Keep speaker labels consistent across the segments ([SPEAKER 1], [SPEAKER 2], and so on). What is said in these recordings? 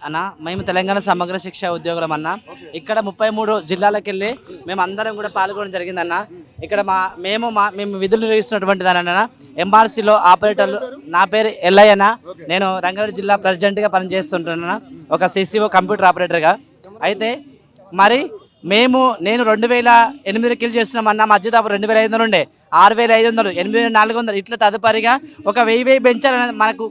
[SPEAKER 1] అన్న మేము తెలంగాణ సమగ్ర శిక్ష ఉద్యోగులం అన్న. ఇక్కడ 33 జిల్లాలకు వెళ్ళి మేము అందరం కూడా పాల్గొనడం జరిగిందన్న. ఇక్కడ మేము విధులు నిర్వహిస్తున్నటువంటిది అన్న ఎంఆర్సీలో ఆపరేటర్లు. నా పేరు ఎల్లయ్యన. నేను రంగారెడ్డి జిల్లా ప్రెసిడెంట్గా పనిచేస్తుంటున్నా, ఒక సిసిఓ కంప్యూటర్ ఆపరేటర్గా. అయితే మరి నేను 2008 కిల్ చేస్తున్నామన్న. మా జీతాపు 2500 ఉండే, 6500, 8400 ఇట్లా తదుపరిగా ఒక 1000 పెంచారని మనకు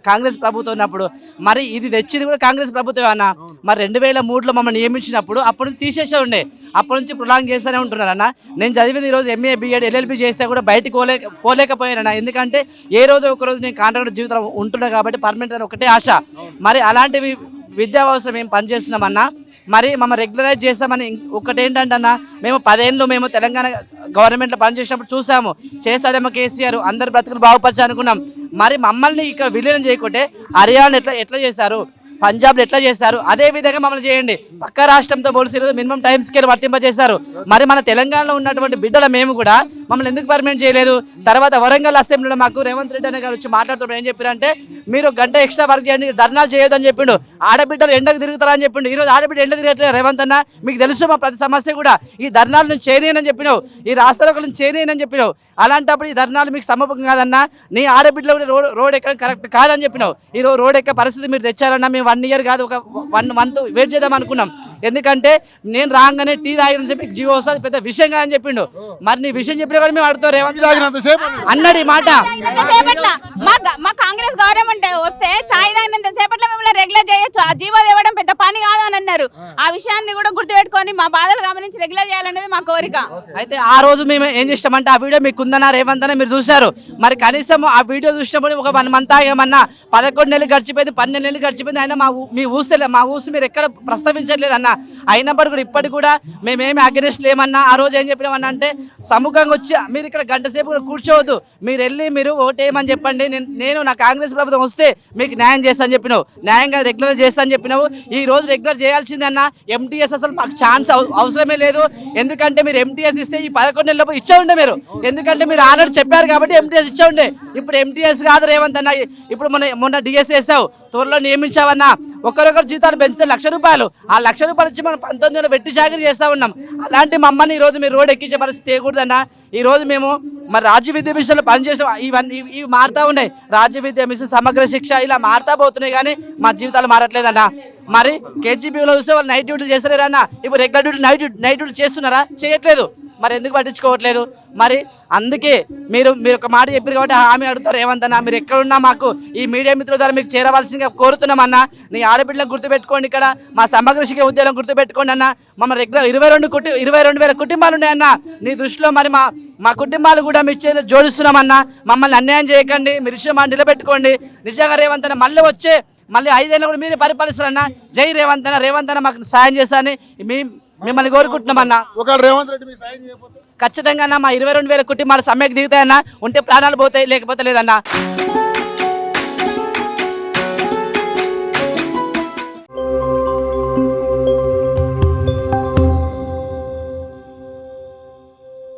[SPEAKER 1] కాంగ్రెస్ ప్రభుత్వం ఉన్నప్పుడు. మరి ఇది తెచ్చింది కూడా కాంగ్రెస్ ప్రభుత్వం అన్న. మరి 2003లో మమ్మల్ని నియమించినప్పుడు అప్పటి నుంచి తీసేసే ఉండే, అప్పటి నుంచి ప్రొలాంగ్ చేస్తూనే ఉంటున్నారన్న. నేను చదివింది ఈరోజు MA BEd LLB చేస్తే కూడా బయటకు పోలేకపోయానన్న. ఎందుకంటే ఏ రోజు ఒకరోజు నేను కాంట్రాక్టర్ జీవితంలో ఉంటున్నా కాబట్టి పర్మనెంట్ అని ఒకటే ఆశ. మరి అలాంటివి విద్యా వ్యవస్థ మేము పనిచేస్తున్నామన్నా. మరి మమ్మల్ని రెగ్యులరైజ్ చేస్తామని ఒకటి ఏంటంటే అన్న, మేము 10 ఏళ్ళు మేము తెలంగాణ గవర్నమెంట్లో పనిచేసినప్పుడు చూసాము, చేస్తాడేమో కేసీఆర్ అందరి బ్రతుకులు బాగుపరచా అనుకున్నాం. మరి మమ్మల్ని ఇక్కడ విలీనం చేయకుంటే హర్యానా ఎట్లా చేశారు, పంజాబ్లో ఎట్లా చేశారు, అదే విధంగా మమ్మల్ని చేయండి. పక్క రాష్ట్రంతో పోలిసి ఈరోజు మినిమం టైం స్కేల్ వర్తింపజేశారు. మరి మన తెలంగాణలో ఉన్నటువంటి బిడ్డల మేము కూడా మమ్మల్ని ఎందుకు పర్మనెంట్ చేయలేదు? తర్వాత వరంగల్ అసెంబ్లీలో మాకు రేవంత్ రెడ్డి అనే గారు వచ్చి మాట్లాడుతున్నారు. ఏం చెప్పారంటే, మీరు గంట ఎక్స్ట్రా వర్క్ చేయండి, ధర్నాలు చేయొద్దు అని చెప్పిండు. ఆడబిడ్డలు ఎండకు తిరుగుతారా అని చెప్పిండు. ఈరోజు ఆడబిడ్డ ఎండకు తిరగట్లేదు రేవంత్ అన్న. మీకు తెలుసు మా ప్రతి సమస్య కూడా ఈ ధర్నాల నుంచి చేయనని చెప్పినావు, ఈ రాష్ట్రాల నుంచి చేయనని చెప్పినావు. అలాంటప్పుడు ఈ ధర్నాలు మీకు సమర్పకం కాదన్నా. నీ ఆడబిడ్డలు కూడా రోడ్ ఎక్కడం కరెక్ట్ కాదని చెప్పినావు. ఈరోజు రోడ్ ఎక్క పరిస్థితి మీరు తెచ్చారన్నా. మేము 1 ఇయర్ కాదు, ఒక 1 మంత్ వెయిట్ చేద్దాం అనుకున్నాం. ఎందుకంటే నేను రాగానే టీ తాగిన చెప్పి జియో వస్తుంది, పెద్ద విషయం కాదని చెప్పిండు. మరి నీ విషయం చెప్పిన కూడా మేము అడుగుతాం రేవంత్ అన్నది మాట.
[SPEAKER 2] మా కాంగ్రెస్ గవర్నమెంట్ వస్తే చాయ్ తాగినంత సేపట్లో మిమ్మల్ని రెగ్యులర్ చేయొచ్చు, ఆ జీవో తేవడం పెద్ద పని కాదు అని అన్నారు. ఆ విషయాన్ని కూడా గుర్తుపెట్టుకొని మా బాధలు గమనించి రెగ్యులర్ చేయాలనేది మా కోరిక.
[SPEAKER 1] అయితే ఆ రోజు మేము ఏం చేస్తామంటే, ఆ వీడియో మీకు ఉందన్నా రేవంత్ అన్న మీరు చూశారు. మరి కనీసం ఆ వీడియో చూసినప్పుడు ఒక 1 మంత్ ఆగామన్నా. 11 నెలలు గడిచిపోయింది, 12 నెలలు గడిచిపోయింది. అయినా మా ఊసు మీరు ఎక్కడ ప్రస్తావించట్లేదు అన్న. అయినప్పటికీ కూడా ఇప్పటికి కూడా మేమేమి అగెనిస్ట్ లేమన్నా. ఆ రోజు ఏం చెప్పినామన్నా అంటే, సముఖంగా వచ్చి మీరు ఇక్కడ గంట సేపు కూడా కూర్చోవద్దు, మీరు వెళ్ళి మీరు ఓటేయమని చెప్పండి, నేను నా కాంగ్రెస్ ప్రభుత్వం వస్తే మీకు న్యాయం చేస్తా అని చెప్పినావు. న్యాయంగా రెగ్యులర్ చేస్తా అని చెప్పినావు. ఈ రోజు రెగ్యులర్ చేయాల్సిందన్నా. MTS అసలు మాకు ఛాన్స్ అవసరమే లేదు. ఎందుకంటే మీరు MTS ఇస్తే ఈ 11 నెలల ఇచ్చా ఉండే మీరు. ఎందుకంటే మీరు ఆల్రెడీ చెప్పారు కాబట్టి MTS ఇచ్చా ఉండే. ఇప్పుడు MTS కాదు రేవంత్ అన్న. ఇప్పుడు మొన్న DS వేసావు, త్వరలో నియమించావన్నా. ఒకరొకరు జీతాలు పెంచితే 1,00,000 రూపాయలు. ఆ 1,00,000 రూపాయలు ఇచ్చి మనం 19 వెట్టి చాకరీ చేస్తూ ఉన్నాం. అలాంటి మమ్మల్ని ఈరోజు మీరు రోడ్ ఎక్కించే పరిస్థితి చేయకూడదన్నా. ఈరోజు మేము మరి రాజ్య విద్యా మిషన్లో పనిచేసాం. ఇవి మారుతూ ఉన్నాయి. రాజ్య విద్యా మిషన్, సమగ్ర శిక్ష ఇలా మారుతా పోతున్నాయి, కానీ మా జీవితాలు మారట్లేదన్నా. మరి KGBలో చూస్తే వాళ్ళు నైట్ డ్యూటీలు చేస్తారేరన్నా. ఇప్పుడు రెగ్యులర్ డ్యూటీ నైట్ డ్యూటీ చేస్తున్నారా? చేయట్లేదు. మరి ఎందుకు పట్టించుకోవట్లేదు? మరి అందుకే మీరు ఒక మాట చెప్పారు కాబట్టి హామీ అడుగుతారు ఏమంతన్నా. మీరు ఎక్కడున్నా మాకు ఈ మీడియా మిత్రుల ద్వారా మీకు చేరవలసిందిగా కోరుతున్నామన్నా. నీ ఆడబిడ్డలను గుర్తుపెట్టుకోండి, ఇక్కడ మా సమగ్ర శిక్ష ఉద్యోగం గుర్తుపెట్టుకోండి అన్న. మమ్మల్ని రెగ్యులర్ 22,000 కుటుంబాలు ఉన్నాయన్న. నీ దృష్టిలో మరి మా కుటుంబాలు కూడా మీ చేతులు జోడిస్తున్నామన్నా. మమ్మల్ని అన్యాయం చేయకండి, మీరు ఇచ్చిన మాట నిలబెట్టుకోండి. నిజంగా రేవంత్ అన్న మళ్ళీ 5 ఏళ్ళు కూడా మీరే పరిపాలిస్తారన్నా. జై రేవంత్ అన్న. రేవంత్ అన్న మాకు సాయం చేస్తారని మిమ్మల్ని కోరుకుంటున్నామన్నా. ఖచ్చితంగా అన్న మా 22,000 కుటుంబాలు సమ్మెకు దిగుతాయన్నా. ఉంటే ప్రాణాలు పోతాయి, లేకపోతే లేదన్నా.